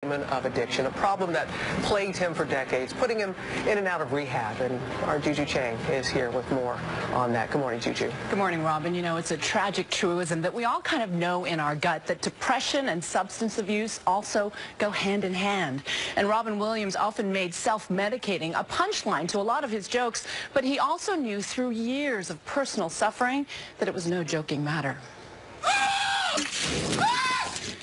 Of addiction, a problem that plagued him for decades, putting him in and out of rehab. And our Juju Chang is here with more on that. Good morning, Juju. Good morning, Robin. You know, it's a tragic truism that we all kind of know in our gut that depression and substance abuse also go hand in hand. And Robin Williams often made self-medicating a punchline to a lot of his jokes, but he also knew through years of personal suffering that it was no joking matter.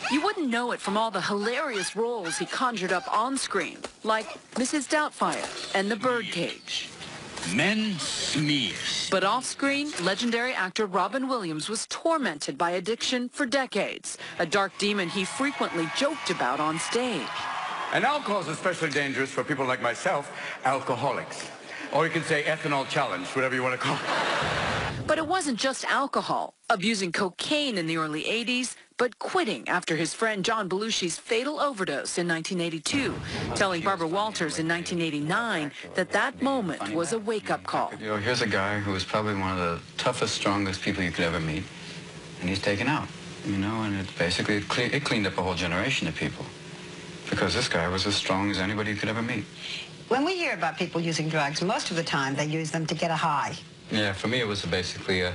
You wouldn't know it from all the hilarious roles he conjured up on screen, like Mrs. Doubtfire and The Birdcage. Men sneeze. But off-screen, legendary actor Robin Williams was tormented by addiction for decades, a dark demon he frequently joked about on stage. And alcohol is especially dangerous for people like myself, alcoholics. Or you can say ethanol challenge, whatever you want to call it. But it wasn't just alcohol, abusing cocaine in the early 80s, but quitting after his friend John Belushi's fatal overdose in 1982, telling Barbara Walters in 1989 that that moment was a wake-up call. You know, here's a guy who was probably one of the toughest, strongest people you could ever meet, and he's taken out, you know, and it basically it cleaned up a whole generation of people, because this guy was as strong as anybody you could ever meet. When we hear about people using drugs, most of the time they use them to get a high. Yeah, for me it was basically it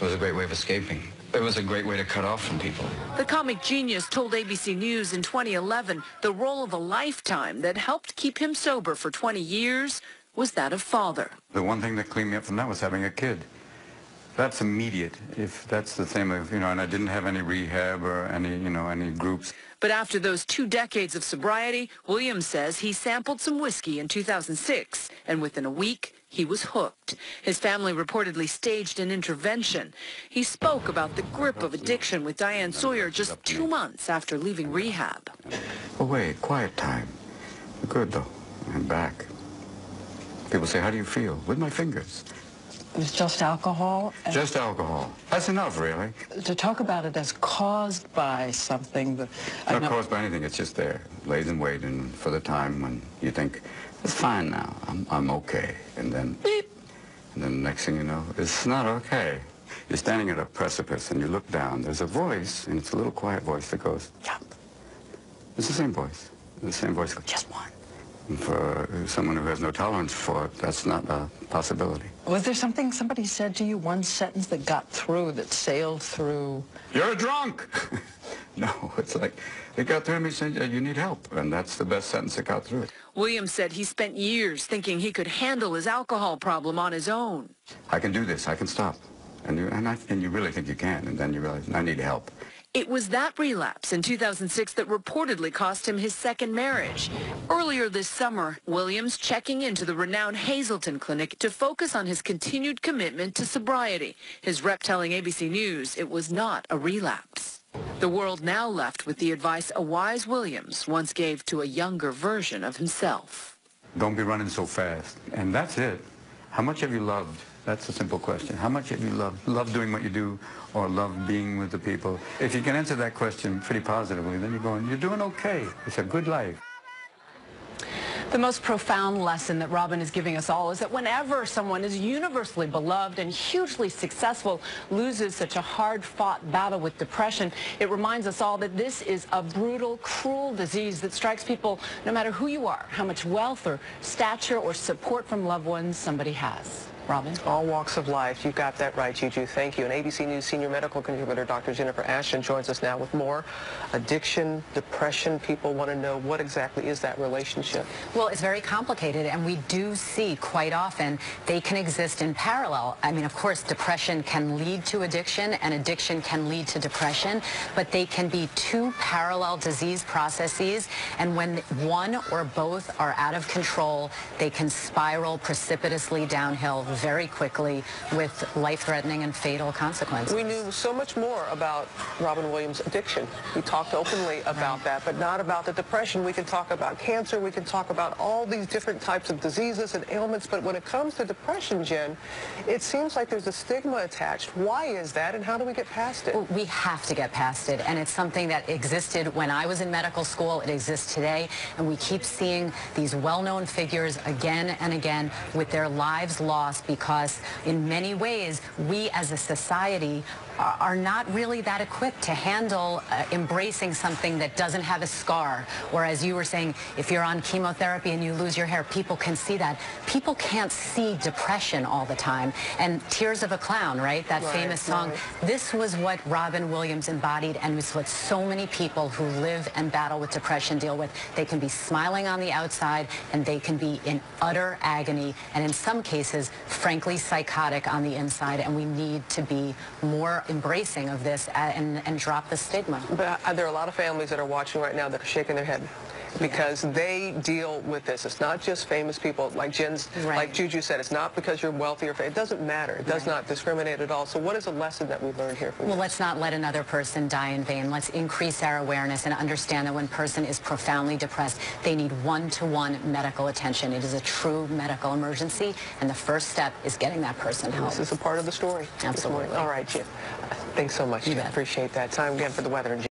was a great way of escaping. It was a great way to cut off from people. The comic genius told ABC News in 2011 the role of a lifetime that helped keep him sober for 20 years was that of father. The one thing that cleaned me up from that was having a kid. That's immediate, if that's the same of, you know, and I didn't have any rehab or any, you know, any groups. But after those 2 decades of sobriety, Williams says he sampled some whiskey in 2006, and within a week, he was hooked. His family reportedly staged an intervention. He spoke about the grip of addiction with Diane Sawyer just 2 months after leaving rehab. Oh, wait, quiet time. Good, though. I'm back. People say, how do you feel? With my fingers. It's just alcohol? Just alcohol. That's enough, really. To talk about it as caused by something that... It's not caused by anything. It's just there. Lays in wait and for the time when you think, it's fine now. I'm okay. And then... Beep. And then the next thing you know, it's not okay. You're standing at a precipice and you look down. There's a voice, and it's a little quiet voice that goes, jump. It's the same voice. The same voice goes, just one. And for someone who has no tolerance for it, that's not a possibility. Was there something somebody said to you, one sentence that got through, that sailed through? You're a drunk! No, it's like, they got through and he said, you need help. And that's the best sentence that got through. Williams said he spent years thinking he could handle his alcohol problem on his own. I can do this, I can stop. And you really think you can, and then you realize, I need help. It was that relapse in 2006 that reportedly cost him his second marriage. Earlier this summer, Williams checking into the renowned Hazleton Clinic to focus on his continued commitment to sobriety. His rep telling ABC News it was not a relapse. The world now left with the advice a wise Williams once gave to a younger version of himself. Don't be running so fast. And that's it. How much have you loved? That's a simple question. How much have you loved? Love doing what you do or love being with the people? If you can answer that question pretty positively, then you're doing okay. It's a good life. The most profound lesson that Robin is giving us all is that whenever someone is universally beloved and hugely successful loses such a hard-fought battle with depression, it reminds us all that this is a brutal, cruel disease that strikes people no matter who you are, how much wealth or stature or support from loved ones somebody has. Robin? All walks of life. You got that right, Juju. Thank you. And ABC News senior medical contributor Dr. Jennifer Ashton joins us now with more. Addiction, depression, people want to know what exactly is that relationship? Well, it's very complicated, and we do see quite often they can exist in parallel. I mean, of course, depression can lead to addiction, and addiction can lead to depression, but they can be 2 parallel disease processes, and when one or both are out of control, they can spiral precipitously downhill very quickly with life-threatening and fatal consequences. We knew so much more about Robin Williams' addiction. We talked openly about that, but not about the depression. We can talk about cancer. We can talk about all these different types of diseases and ailments, but when it comes to depression, Jen, it seems like there's a stigma attached. Why is that, and how do we get past it? Well, we have to get past it, and it's something that existed when I was in medical school. It exists today, and we keep seeing these well-known figures again and again with their lives lost because in many ways we as a society are not really that equipped to handle embracing something that doesn't have a scar. Or as you were saying, if you're on chemotherapy and you lose your hair, people can see that. People can't see depression all the time. And Tears of a Clown, right? That famous song. Right. This was what Robin Williams embodied, and was what so many people who live and battle with depression deal with. They can be smiling on the outside, and they can be in utter agony, and in some cases, frankly, psychotic on the inside, and we need to be more embracing of this and drop the stigma. But there are a lot of families that are watching right now that are shaking their head because they deal with this. It's not just famous people like like Juju said. It's not because you're wealthy or famous. It doesn't matter. It does not discriminate at all. So what is a lesson that we learned here from Well, let's not let another person die in vain. Let's increase our awareness and understand that when a person is profoundly depressed, they need one-to-one medical attention. It is a true medical emergency, and the first step is getting that person help. This is a part of the story. Absolutely. All right, Jim. Thanks so much. You bet. Appreciate that. Time again for the weather.